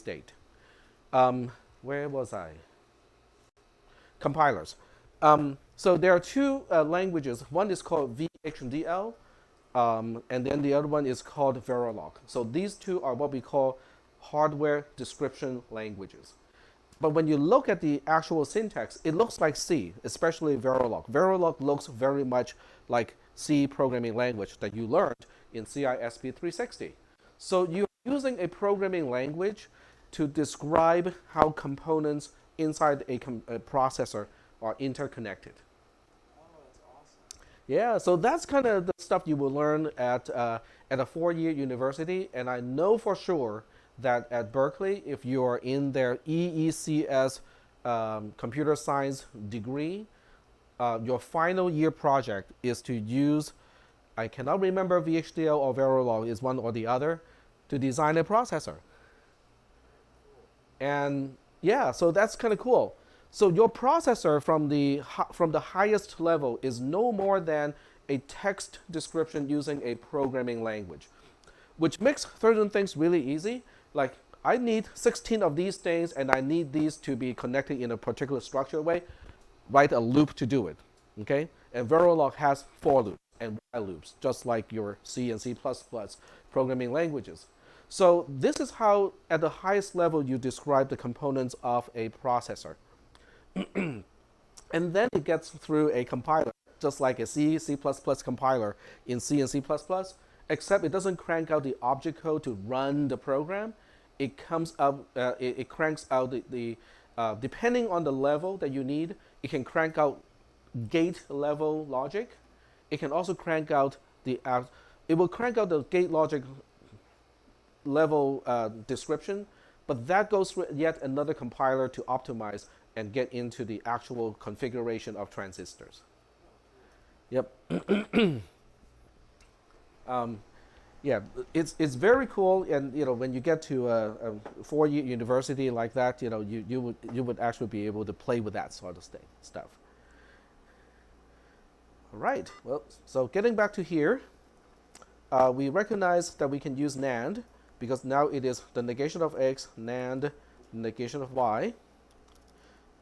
state. Where was I? Compilers. So there are two languages. One is called VHDL, and then the other one is called Verilog. So these two are what we call hardware description languages. But when you look at the actual syntax, it looks like C, especially Verilog. Verilog looks very much like C programming language that you learned in cisp310. So you're using a programming language to describe how components inside a processor are interconnected. Oh, that's awesome. Yeah, so that's kind of the stuff you will learn at a four-year university, and I know for sure that at Berkeley, if you are in their EECS computer science degree, your final year project is to use, I cannot remember VHDL or Verilog, is one or the other, to design a processor. And yeah, so that's kind of cool. So your processor from the highest level is no more than a text description using a programming language, which makes certain things really easy. Like I need 16 of these things, and I need these to be connected in a particular structured way. Write a loop to do it. Okay, and Verilog has for loops and while loops, just like your C and C++ programming languages. So this is how, at the highest level, you describe the components of a processor. And then it gets through a compiler, just like a C, C++ compiler in C and C++, except it doesn't crank out the object code to run the program. It comes up, it cranks out depending on the level that you need, it can crank out gate level logic. It can also crank out it will crank out the gate logic level description, but that goes through yet another compiler to optimize and get into the actual configuration of transistors. Yep. Yeah, it's very cool, and when you get to a four-year university like that, you would actually be able to play with that sort of stuff. All right. Well, so getting back to here, we recognize that we can use NAND because now it is the negation of X, NAND, negation of Y.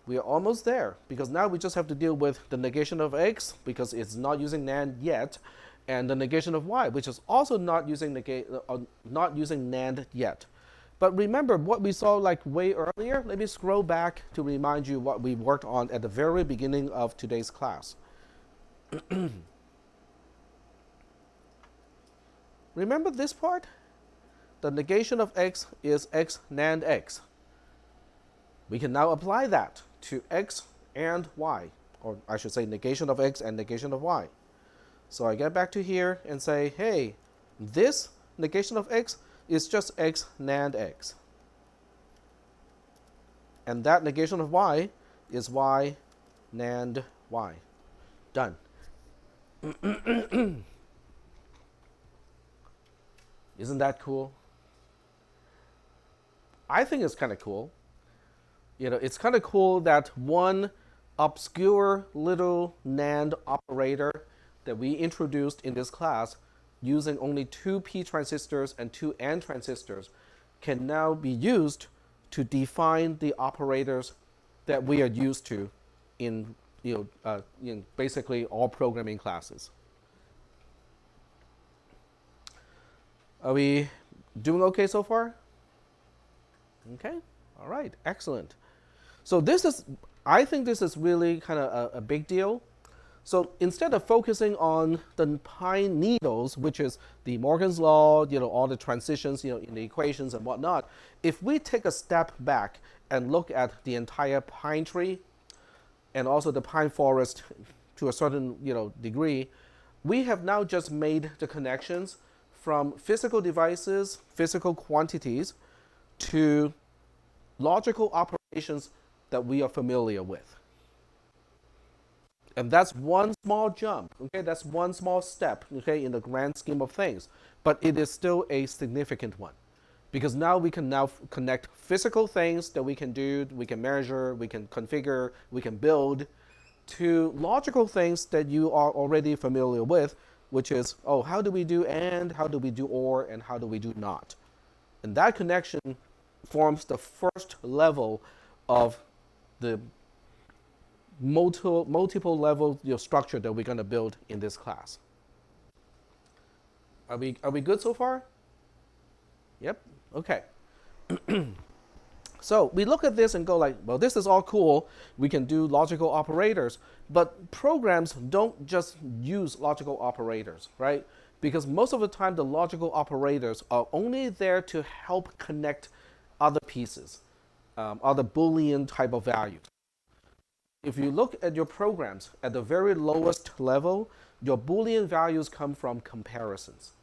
We are almost there because now we just have to deal with the negation of X because it's not using NAND yet, and the negation of Y, which is also not using NAND yet. But remember what we saw like way earlier? Let me scroll back to remind you what we worked on at the very beginning of today's class. Remember this part? The negation of X is X NAND X. We can now apply that to X and Y, or I should say negation of X and negation of Y. So I get back to here and say, hey, this negation of X is just X NAND X. And that negation of Y is Y NAND Y. Done. Isn't that cool? I think it's kind of cool. It's kind of cool that one obscure little NAND operator that we introduced in this class using only two P transistors and two N transistors can now be used to define the operators that we are used to in basically all programming classes. Are we doing okay so far? Okay, all right, excellent. So I think this is really kind of a big deal. So instead of focusing on the pine needles, which is the Morgan's law, all the transitions, in the equations and whatnot, if we take a step back and look at the entire pine tree and also the pine forest to a certain, degree, we have now just made the connections from physical devices, physical quantities, to logical operations that we are familiar with. And that's one small jump, okay? That's one small step, okay, in the grand scheme of things. But it is still a significant one. Because now we can connect physical things that we can do, we can measure, we can configure, we can build, to logical things that you are already familiar with, which is, how do we do and, how do we do or, and how do we do not? And that connection forms the first level of the multiple level structure that we're going to build in this class. Are we good so far? Yep. Okay. So we look at this and go like, well, this is all cool. We can do logical operators, but programs don't just use logical operators, right? Because most of the time, the logical operators are only there to help connect other pieces, other Boolean type of values. If you look at your programs at the very lowest level, your Boolean values come from comparisons.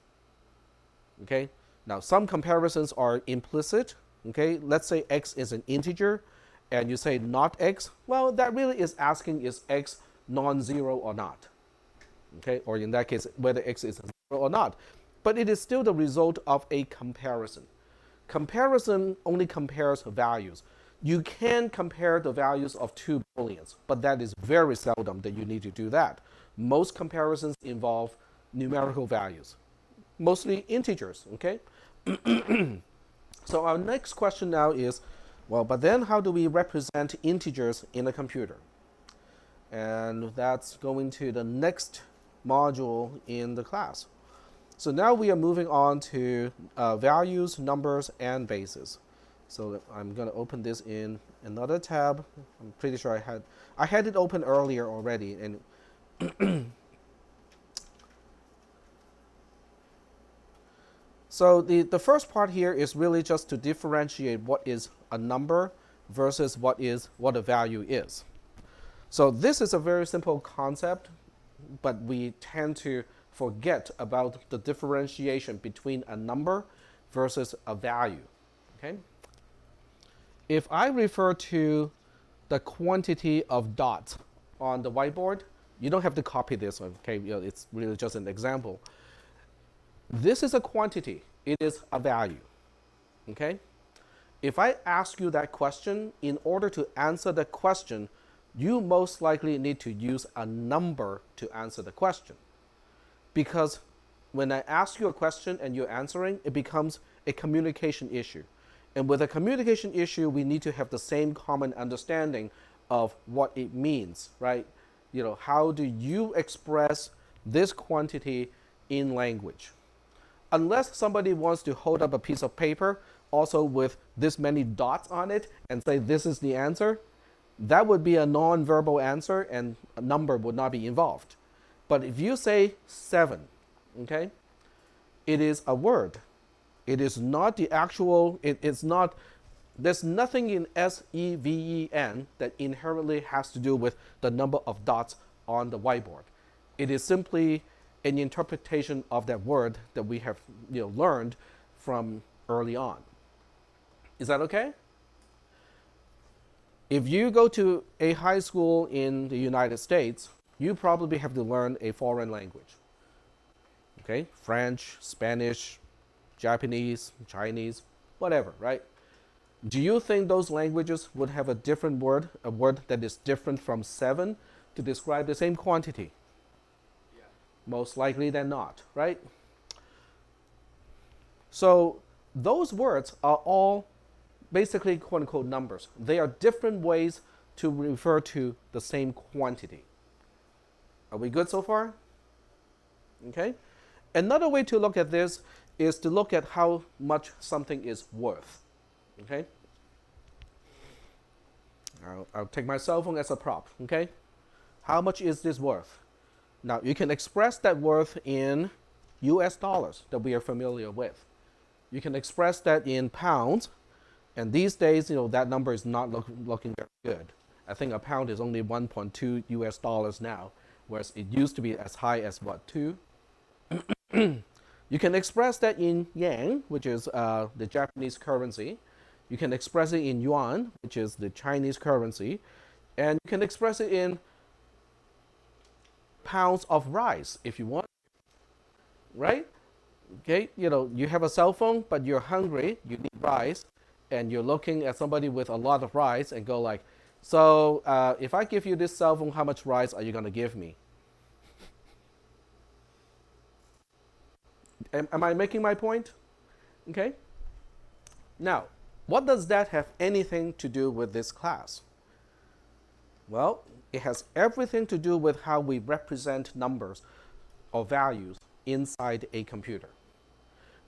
Okay? Now, some comparisons are implicit. Okay? Let's say x is an integer, and you say not x. Well, that really is asking is x non-zero or not. Okay? Or in that case, whether x is 0 or not. But it is still the result of a comparison. Comparison only compares values. You can compare the values of two booleans, but that is very seldom that you need to do that. Most comparisons involve numerical values, mostly integers, okay? So our next question now is, well, but then how do we represent integers in a computer? And that's going to the next module in the class. So now we are moving on to values, numbers, and bases. So I'm going to open this in another tab. I'm pretty sure I had it open earlier already. And so the first part here is really just to differentiate what is a number versus what a value is. So this is a very simple concept, but we tend to forget about the differentiation between a number versus a value. Okay? If I refer to the quantity of dots on the whiteboard, you don't have to copy this, okay? It's really just an example. This is a quantity. It is a value. Okay? If I ask you that question, in order to answer the question, you most likely need to use a number to answer the question. Because when I ask you a question and you're answering, it becomes a communication issue. And with a communication issue, we need to have the same common understanding of what it means, right? How do you express this quantity in language? Unless somebody wants to hold up a piece of paper also with this many dots on it and say this is the answer, that would be a non-verbal answer and a number would not be involved. But if you say 7, okay, it is a word. It is not the actual, it's not, there's nothing in SEVEN that inherently has to do with the number of dots on the whiteboard. It is simply an interpretation of that word that we have learned from early on. Is that okay? If you go to a high school in the United States, you probably have to learn a foreign language. Okay? French, Spanish, Japanese, Chinese, whatever, right? Do you think those languages would have a different word, a word that is different from 7 to describe the same quantity? Yeah. Most likely than not, right? So those words are all basically quote unquote numbers. They are different ways to refer to the same quantity. Are we good so far? Okay. Another way to look at this is to look at how much something is worth. Okay? I'll take my cell phone as a prop. Okay? How much is this worth? Now, you can express that worth in US dollars that we are familiar with. You can express that in pounds, and these days, that number is not looking very good. I think a pound is only 1.2 US dollars now, whereas it used to be as high as what, 2? You can express that in yen, which is the Japanese currency. You can express it in yuan, which is the Chinese currency. And you can express it in pounds of rice if you want, right? Okay, you have a cell phone, but you're hungry, you need rice, and you're looking at somebody with a lot of rice and go like, so if I give you this cell phone, how much rice are you going to give me? Am I making my point? Okay. Now, What does that have anything to do with this class? Well, it has everything to do with how we represent numbers or values inside a computer.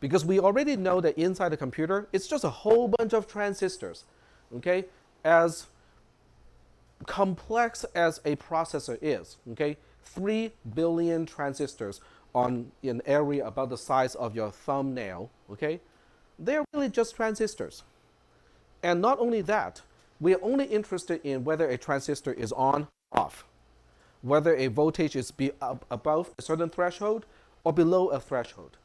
Because we already know that inside a computer, it's just a whole bunch of transistors. Okay? As complex as a processor is, okay, 3 billion transistors on an area about the size of your thumbnail, okay, they're really just transistors. And not only that, we're only interested in whether a transistor is on or off, whether a voltage is above a certain threshold or below a threshold.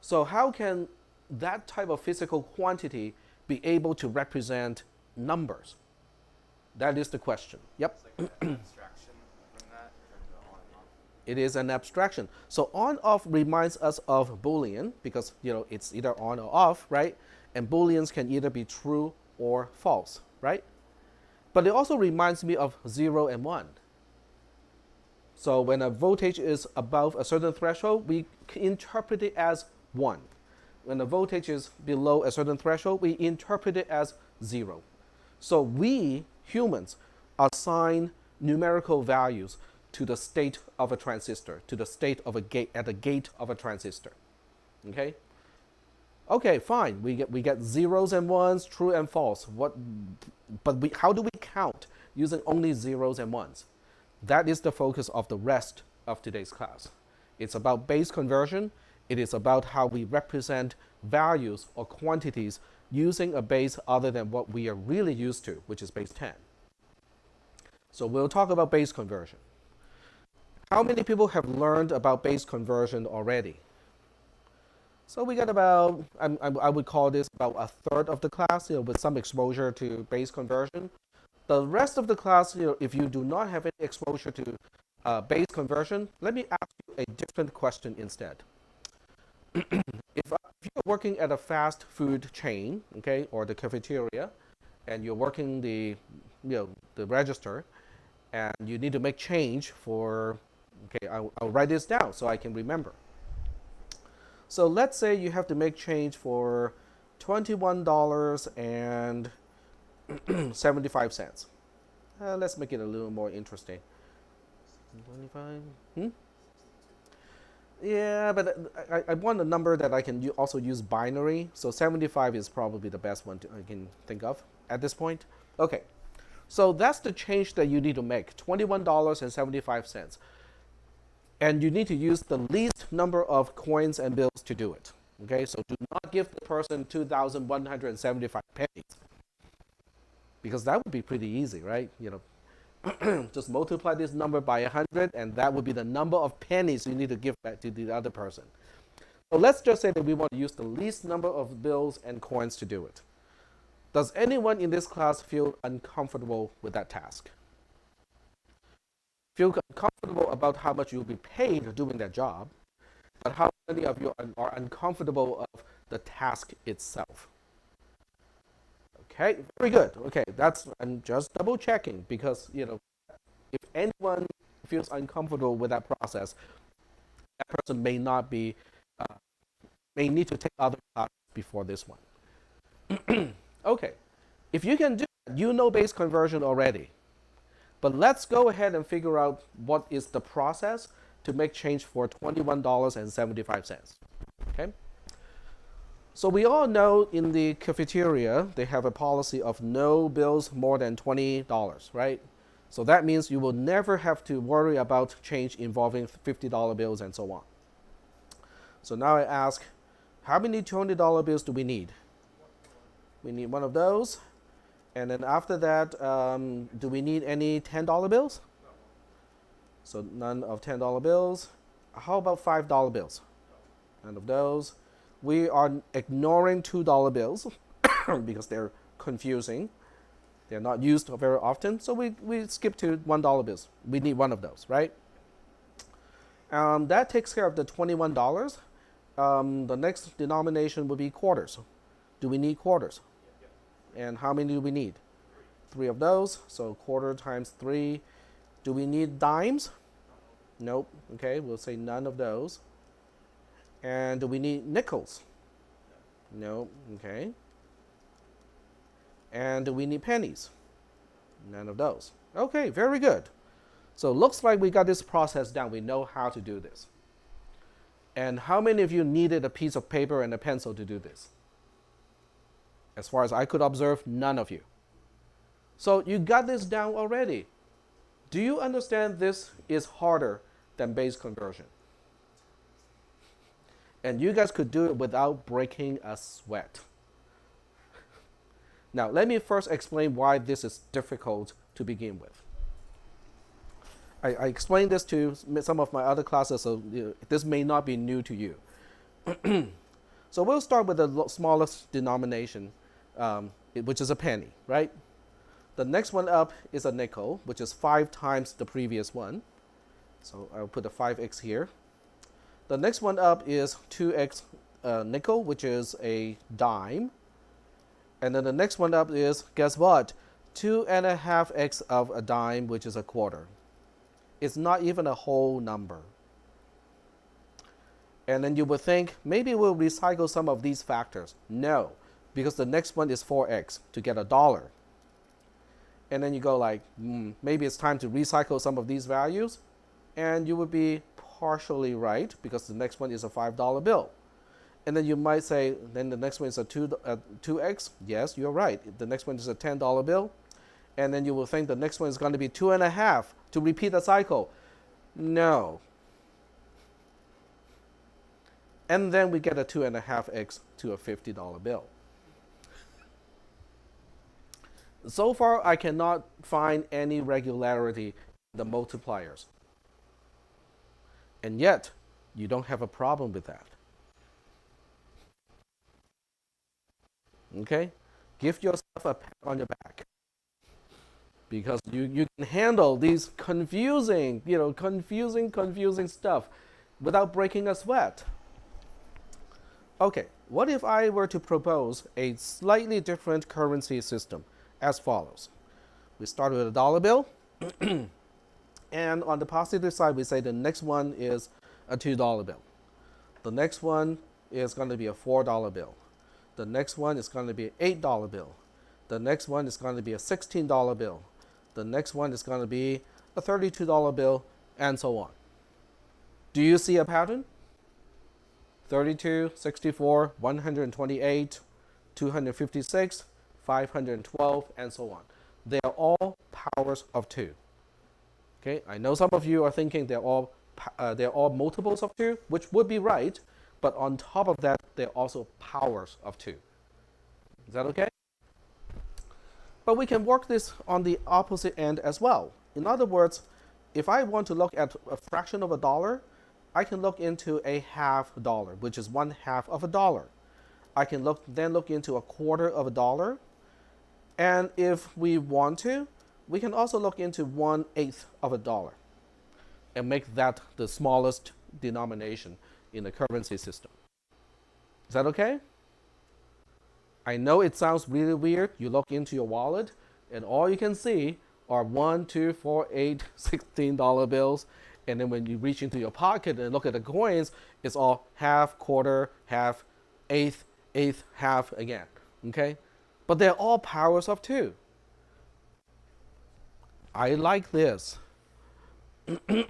So how can that type of physical quantity be able to represent numbers? That is the question. Yep. It's like an abstraction from that in terms of on and off. It is an abstraction. So on-off reminds us of Boolean because it's either on or off, right? And Booleans can either be true or false, right? But it also reminds me of 0 and 1. So when a voltage is above a certain threshold, we interpret it as 1. When the voltage is below a certain threshold, we interpret it as 0. So we, humans, assign numerical values to the state of a transistor, to the state of a gate, at the gate of a transistor. Okay? Okay, fine. We get zeros and ones, true and false. How do we count using only zeros and ones? That is the focus of the rest of today's class. It's about base conversion. It is about how we represent values or quantities using a base other than what we are really used to, which is base 10. So we'll talk about base conversion. How many people have learned about base conversion already? So we got about, I would call this about a third of the class, with some exposure to base conversion. The rest of the class, if you do not have any exposure to base conversion, let me ask you a different question instead. If you're working at a fast food chain, okay, or the cafeteria, and you're working the register, and you need to make change for, okay, I'll write this down so I can remember. So let's say you have to make change for $21.75. Let's make it a little more interesting. 25? Yeah, but I want a number that I can also use binary. So 75 is probably the best one I can think of at this point. Okay, so that's the change that you need to make, $21.75. And you need to use the least number of coins and bills to do it. Okay, so do not give the person 2,175 pennies. Because that would be pretty easy, right? Just multiply this number by 100, and that would be the number of pennies you need to give back to the other person. So let's just say that we want to use the least number of bills and coins to do it. Does anyone in this class feel uncomfortable with that task? Feel uncomfortable about how much you'll be paid doing that job, but how many of you are uncomfortable of the task itself? Okay, very good. Okay, I'm just double checking because, if anyone feels uncomfortable with that process, that person may not be, may need to take other classes before this one. Okay, if you can do that, you know base conversion already. But let's go ahead and figure out what is the process to make change for $21.75. Okay? So we all know in the cafeteria, they have a policy of no bills more than $20, right? So that means you will never have to worry about change involving $50 bills and so on. So now I ask, how many $20 bills do we need? We need one of those. And then after that, do we need any $10 bills? So none of $10 bills. How about $5 bills? None of those. We are ignoring $2 bills because they're confusing. They're not used very often. So we skip to $1 bills. We need one of those, right? That takes care of the $21. The next denomination would be quarters. Do we need quarters? And how many do we need? 3 of those. So quarter times 3. Do we need dimes? Nope. Okay, we'll say none of those. And do we need nickels? No. Okay. And we need pennies. None of those. Okay, very good. So looks like we got this process down. We know how to do this. And how many of you needed a piece of paper and a pencil to do this? As far as I could observe, none of you. So you got this down already. Do you understand this is harder than base conversion? And you guys could do it without breaking a sweat. Now, let me first explain why this is difficult to begin with. I explained this to some of my other classes, so this may not be new to you. So we'll start with the smallest denomination, which is a penny, right? The next one up is a nickel, which is 5 times the previous one. So I'll put a 5x here. The next one up is 2x nickel, which is a dime. And then the next one up is, guess what? 2.5x of a dime, which is a quarter. It's not even a whole number. And then you would think, maybe we'll recycle some of these factors. No, because the next one is 4x to get a dollar. And then you go like, maybe it's time to recycle some of these values. And you would be partially right, because the next one is a $5 bill. And then you might say, then the next one is a 2x. Yes, you're right. The next one is a $10 bill. And then you will think the next one is going to be 2.5 to repeat the cycle. No. And then we get a 2.5x to a $50 bill. So far, I cannot find any regularity in the multipliers. And yet, you don't have a problem with that. Okay? Give yourself a pat on your back. Because you can handle these confusing stuff without breaking a sweat. Okay, what if I were to propose a slightly different currency system as follows? We start with a dollar bill. And on the positive side, we say the next one is a $2 bill. The next one is going to be a $4 bill. The next one is going to be an $8 bill. The next one is going to be a $16 bill. The next one is going to be a $32 bill, and so on. Do you see a pattern? 32, 64, 128, 256, 512, and so on. They are all powers of 2. Okay, I know some of you are thinking they're all multiples of 2, which would be right, but on top of that, they're also powers of 2. Is that okay? But we can work this on the opposite end as well. In other words, if I want to look at a fraction of a dollar, I can look into a $half, which is 1/2 of a dollar. I can then look into a quarter of a dollar. And if we want to, we can also look into 1/8 of a dollar and make that the smallest denomination in the currency system. Is that okay? I know it sounds really weird. You look into your wallet, and all you can see are 1, 2, 4, 8, $16 bills. And then when you reach into your pocket and look at the coins, it's all half, quarter, half, eighth, half again. Okay? But they're all powers of 2. I like this. If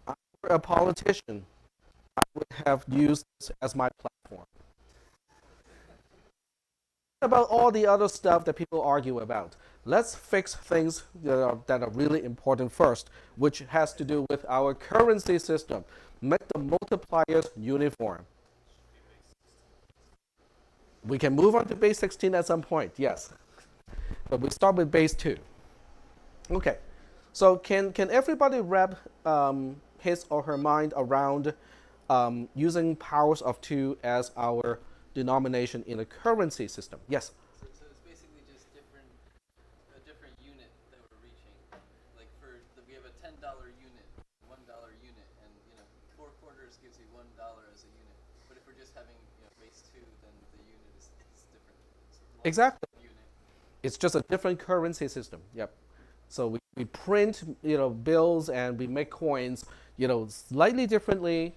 I were a politician, I would have used this as my platform. About all the other stuff that people argue about. Let's fix things that are really important first, which has to do with our currency system. Make the multipliers uniform. We can move on to base 16 at some point, yes. But we start with base 2. Okay, so can everybody wrap his or her mind around using powers of 2 as our denomination in a currency system? Yes? So it's basically just a different unit that we're reaching. Like we have a $10 unit, $1 unit, and 4 quarters gives you $1 as a unit. But if we're just having base 2, then the unit is different. Exactly. Unit. It's just a different currency system. Yep. So we print bills and we make coins slightly differently.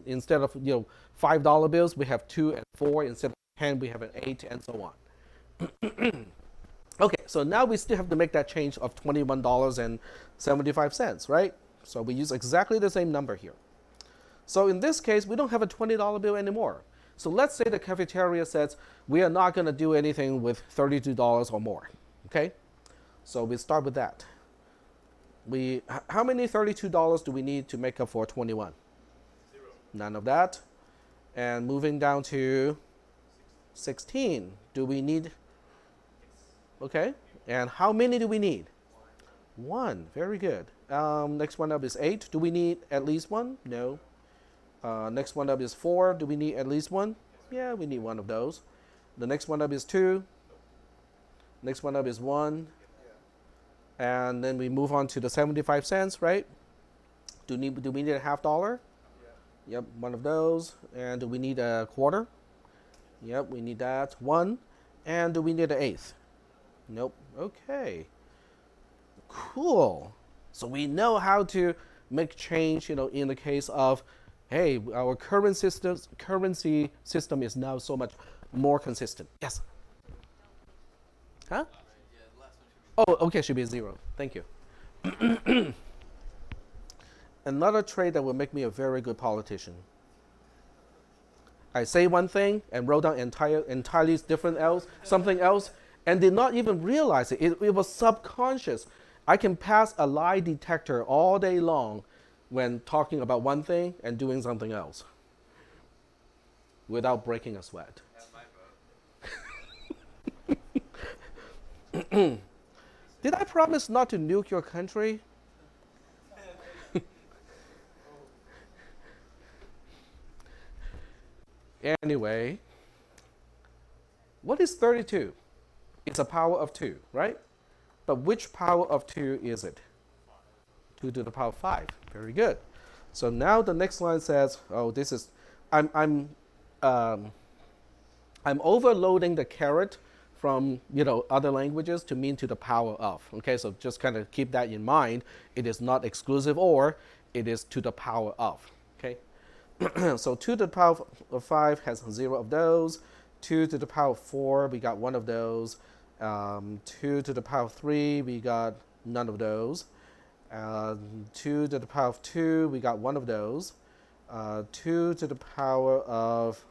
Instead of $5 bills, we have 2 and 4 instead of 10 we have an 8, and so on. Okay, so now we still have to make that change of $21.75, right? So we use exactly the same number here. So in this case, we don't have a $20 bill anymore. So let's say the cafeteria says we are not going to do anything with $32 or more. Okay, so we start with that. How many $32 do we need to make up for 21? Zero. None of that. And moving down to 16, do we need? Okay, and how many do we need? One. Very good. Next one up is 8. Do we need at least one? No. Next one up is 4. Do we need at least one? Yeah, we need one of those. The next one up is 2. Next one up is 1. And then we move on to the 75 cents, right? Do we need a half dollar? Yep, one of those. And do we need a quarter? Yep, we need that. 1. And do we need an eighth? Nope. Okay. Cool. So we know how to make change, in the case of, hey, our currency system is now so much more consistent. Yes? Huh? Yeah, the last one should be. Oh, okay, should be 0. Thank you. Another trait that will make me a very good politician. I say one thing and wrote down entirely something else, and did not even realize it. It was subconscious. I can pass a lie detector all day long when talking about one thing and doing something else without breaking a sweat. That's my vote. Did I promise not to nuke your country? Anyway, what is 32? It's a power of 2, right? But which power of 2 is it? 2 to the power of 5. Very good. So now the next line says, oh, this is, I'm overloading the caret from other languages to mean to the power of. Okay, so just kind of keep that in mind. It is not exclusive or, it is to the power of. Okay, so 2 to the power of 5 has 0 of those. 2 to the power of 4, we got 1 of those. 2 to the power of 3, we got none of those. 2 to the power of 2, we got 1 of those. 2 to the power of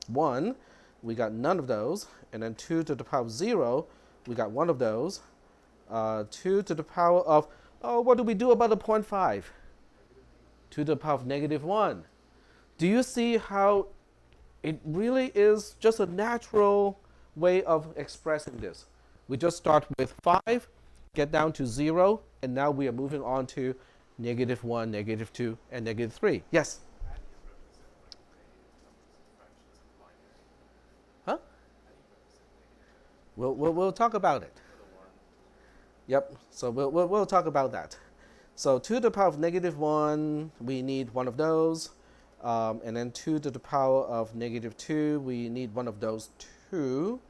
1, we got none of those. And then 2 to the power of 0, we got 1 of those. 2 to the power of, what do we do about the 0.5? 2 to the power of -1. Do you see how it really is just a natural way of expressing this? We just start with 5, get down to 0, and now we are moving on to -1, -2, and -3. Yes? Huh? We'll talk about it. Yep, so we'll talk about that. So 2 to the power of -1, we need 1 of those. And then 2 to the power of -2, we need 1 of those too.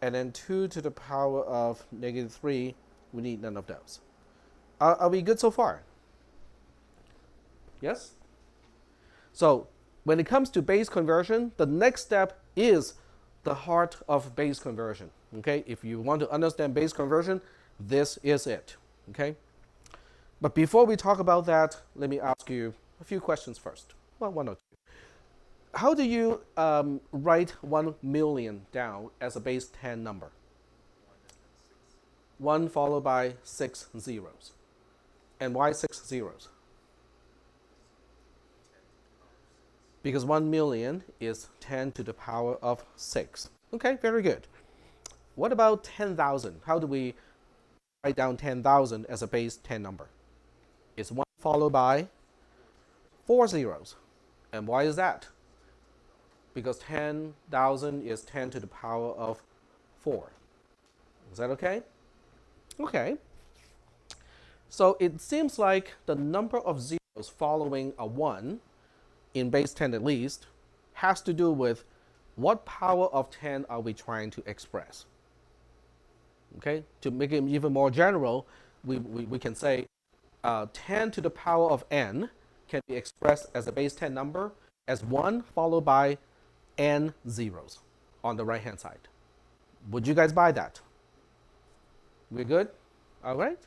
And then 2 to the power of -3, we need none of those. Are we good so far? Yes? So when it comes to base conversion, the next step is the heart of base conversion. Okay, if you want to understand base conversion, this is it. Okay, but before we talk about that, let me ask you a few questions first. Well, 1 or 2. How do you write 1 million down as a base 10 number? 1 followed by 6 zeros. And why 6 zeros? Because 1 million is 10 to the power of 6. Okay, very good. What about 10,000? How do we write down 10,000 as a base 10 number? It's 1 followed by 4 zeros. And why is that? Because 10,000 is 10 to the power of 4. Is that okay? Okay. So it seems like the number of zeros following a 1, in base 10 at least, has to do with what power of 10 are we trying to express. Okay? To make it even more general, we can say 10 to the power of n can be expressed as a base 10 number as 1 followed by n zeros on the right-hand side. Would you guys buy that? We're good? All right.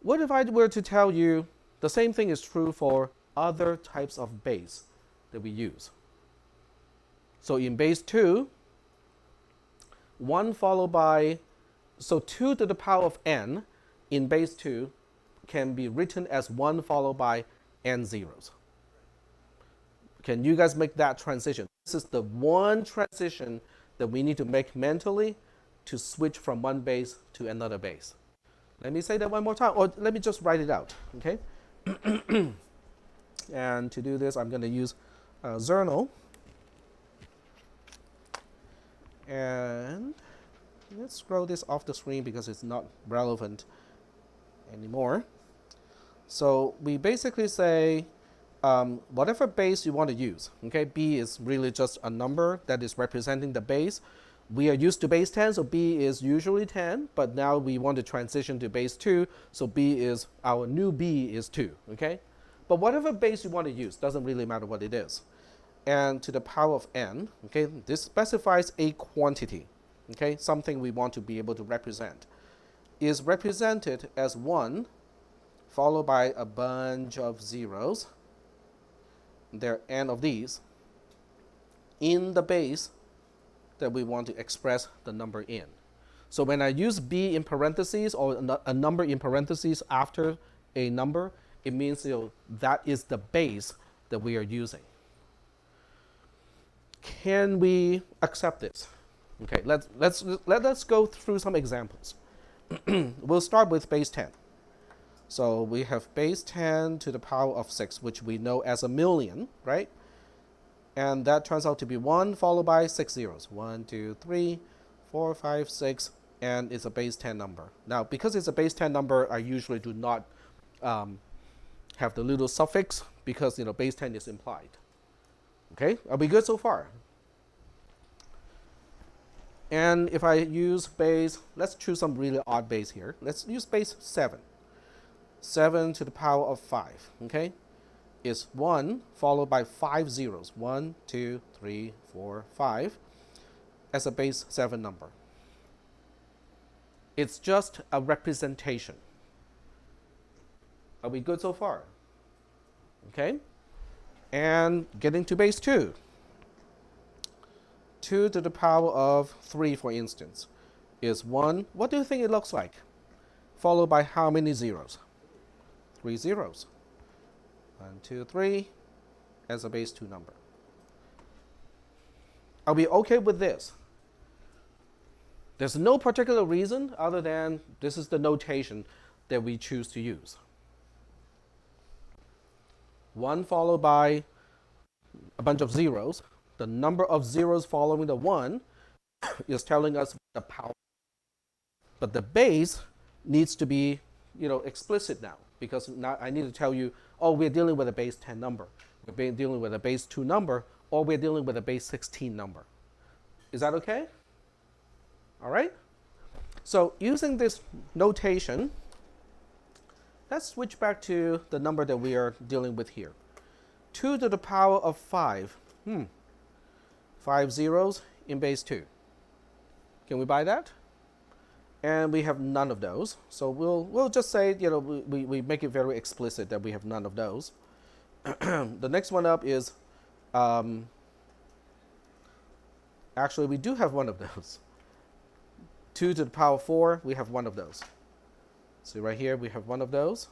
What if I were to tell you the same thing is true for other types of base that we use? So in base 2, 1 followed by, so 2 to the power of n in base 2 can be written as 1 followed by n zeros. Can you guys make that transition? This is the one transition that we need to make mentally to switch from one base to another base. Let me say that one more time, or let me just write it out, okay? And to do this, I'm going to use Zernal. And let's scroll this off the screen because it's not relevant anymore. So we basically say whatever base you want to use. Okay, b is really just a number that is representing the base. We are used to base 10, so b is usually 10, but now we want to transition to base 2, so b is, our new b is 2, okay? But whatever base you want to use, doesn't really matter what it is. And to the power of n, okay, this specifies a quantity, okay, something we want to be able to represent, is represented as 1 followed by a bunch of zeros. There are n of these in the base that we want to express the number in. So when I use b in parentheses or a number in parentheses after a number, it means that is the base that we are using. Can we accept this? Okay, let's go through some examples. We'll start with base 10. So we have base 10 to the power of 6, which we know as a million, right? And that turns out to be 1 followed by 6 zeros. 1, 2, 3, 4, 5, 6, and it's a base 10 number. Now, because it's a base 10 number, I usually do not have the little suffix because base 10 is implied. Okay, are we good so far? And if I use base, let's choose some really odd base here. Let's use base 7. 7 to the power of 5, okay, is 1 followed by 5 zeros. 1, 2, 3, 4, 5 as a base 7 number. It's just a representation. Are we good so far? Okay. And getting to base 2. 2 to the power of 3, for instance, is 1. What do you think it looks like? Followed by how many zeros? 3 zeros. 1, 2, 3 as a base 2 number. Are we okay with this? There's no particular reason other than this is the notation that we choose to use. 1 followed by a bunch of zeros. The number of zeros following the 1 is telling us the power. But the base needs to be, explicit now, because now I need to tell you, oh, we're dealing with a base 10 number. We're dealing with a base 2 number, or we're dealing with a base 16 number. Is that okay? All right? So using this notation, let's switch back to the number that we are dealing with here. 2 to the power of 5. 5 zeros in base 2. Can we buy that? And we have none of those. So we'll just say, we make it very explicit that we have none of those. The next one up is, actually we do have one of those. 2 to the power of 4, we have one of those. So right here we have one of those.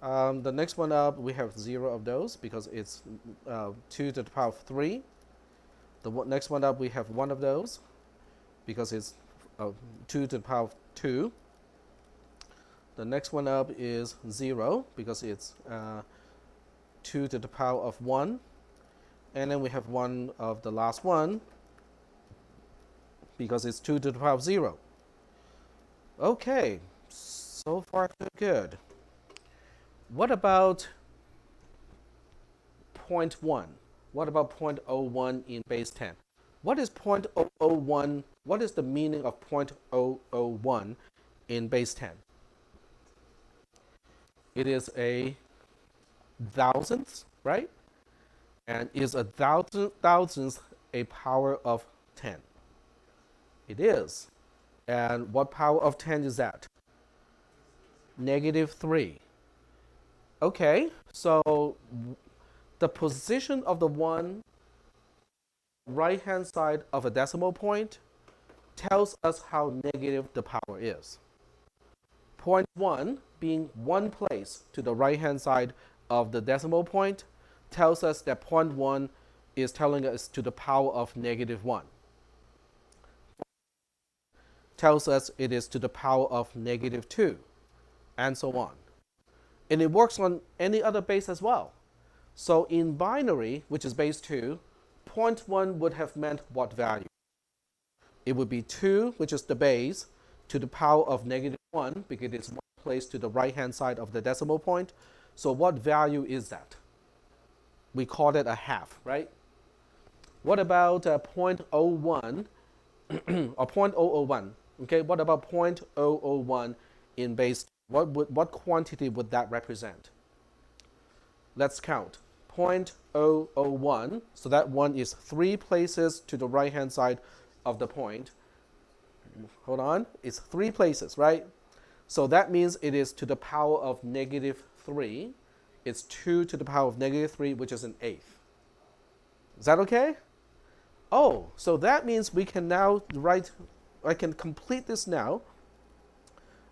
The next one up, we have 0 of those because it's 2 to the power of 3. The next one up, we have one of those because it's 2 to the power of 2. The next one up is 0 because it's 2 to the power of 1. And then we have one of the last one because it's 2 to the power of 0. Okay, so far so good. What about 0.1? What about 0.01 in base 10? What is 0.001? What is the meaning of 0.001 in base 10? It is a thousandth, right? And is a thousandth a power of 10? It is. And what power of 10 is that? Negative 3. Okay, so the position of the one right hand side of a decimal point tells us how negative the power is. Point 1 being one place to the right hand side of the decimal point tells us that point 1 is telling us to the power of negative 1. Tells us it is to the power of negative 2, and so on. And it works on any other base as well. So in binary, which is base 2, point 1 would have meant what value? It would be 2, which is the base, to the power of negative 1, because it's one place to the right-hand side of the decimal point. So what value is that? We call it a half, right? What about 0.01 or 0.001? Okay, what about 0.001 in base? What quantity would that represent? Let's count. 0.001, so that one is 3 places to the right-hand side of the point. Hold on, it's 3 places, right? So that means it is to the power of negative 3. It's 2 to the power of negative 3, which is an eighth. Is that okay? Oh, so that means we can now write, I can complete this now.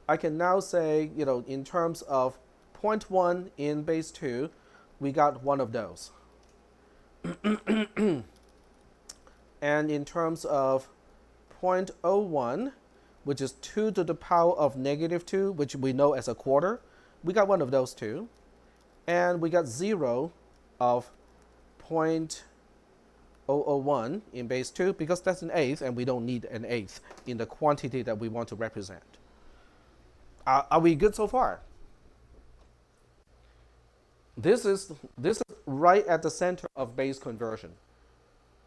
I can now say, in terms of 0.1 in base 2, we got one of those. And in terms of 0.01, which is 2 to the power of negative 2, which we know as a quarter, we got one of those too. And we got 0 of 0.001 in base 2, because that's an eighth, and we don't need an eighth in the quantity that we want to represent. Are we good so far? This is right at the center of base conversion,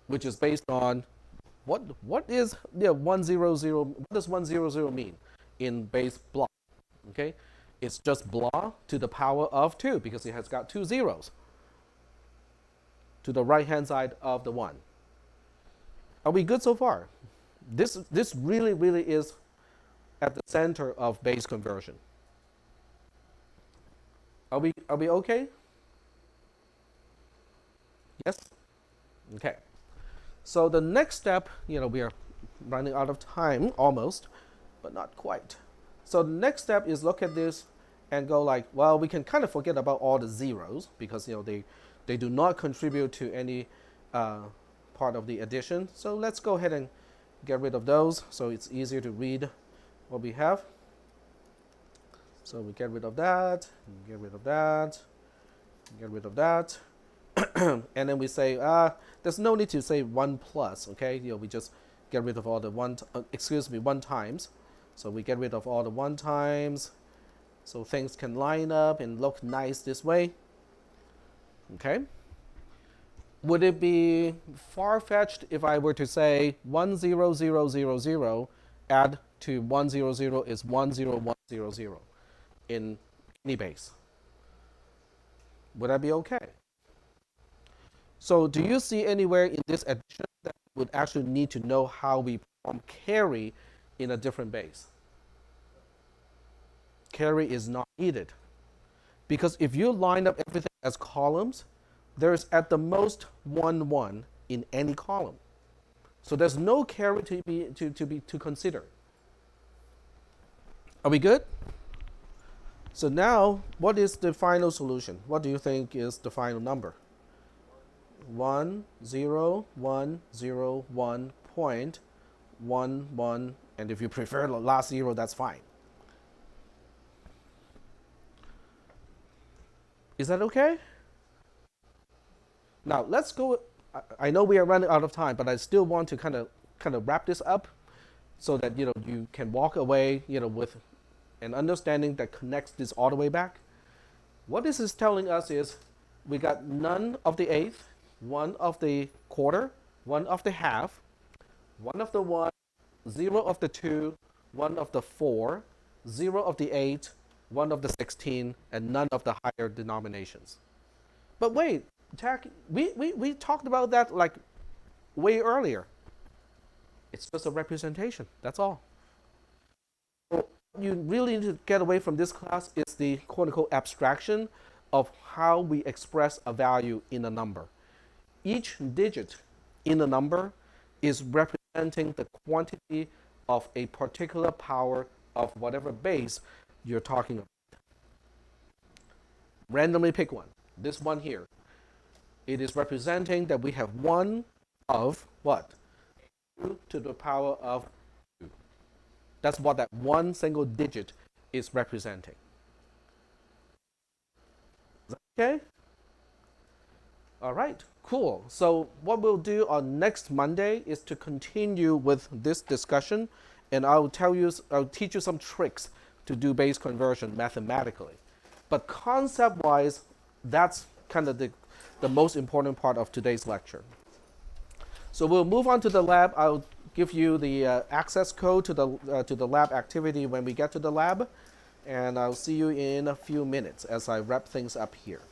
which is based on what is 100. What does 100 mean in base block? Okay, it's just blah to the power of 2, because it has got 2 zeros to the right hand side of the 1. Are we good so far? This really is at the center of base conversion. Are we okay? Yes? Okay. So the next step, we are running out of time almost, but not quite. So the next step is look at this and go like, well, we can kind of forget about all the zeros, because they do not contribute to any part of the addition. So let's go ahead and get rid of those, so it's easier to read what we have. So we get rid of that, get rid of that, get rid of that. And then we say, there's no need to say 1 plus, okay? We just get rid of all the 1 times. So we get rid of all the 1 times, so things can line up and look nice this way. Okay? Would it be far-fetched if I were to say 10000 add to 100 is 10100 in any base? Would that be okay? So do you see anywhere in this addition that would actually need to know how we perform carry in a different base? Carry is not needed, because if you line up everything as columns, there's at the most 1 1 in any column. So there's no carry to consider. Are we good? So now, what is the final solution? What do you think is the final number? 10101.11, and if you prefer the last 0, that's fine. Is that okay? Now let's go. I know we are running out of time, but I still want to kind of wrap this up, so that you can walk away with an understanding that connects this all the way back. What this is telling us is we got none of the eighth, 1 of the quarter, 1 of the half, 1 of the 1, 0 of the 2, 1 of the 4, 0 of the 8, 1 of the 16, and none of the higher denominations. But wait, Jack, we talked about that like way earlier. It's just a representation. That's all. So what you really need to get away from this class is the quote unquote abstraction of how we express a value in a number. Each digit in a number is representing the quantity of a particular power of whatever base you're talking about. Randomly pick one. This one here. It is representing that we have one of what? 2 to the power of 2. That's what that one single digit is representing. Is that okay? All right, cool. So what we'll do on next Monday is to continue with this discussion, and I'll teach you some tricks to do base conversion mathematically. But concept-wise, that's kind of the most important part of today's lecture. So we'll move on to the lab. I'll give you the access code to the lab activity when we get to the lab, and I'll see you in a few minutes as I wrap things up here.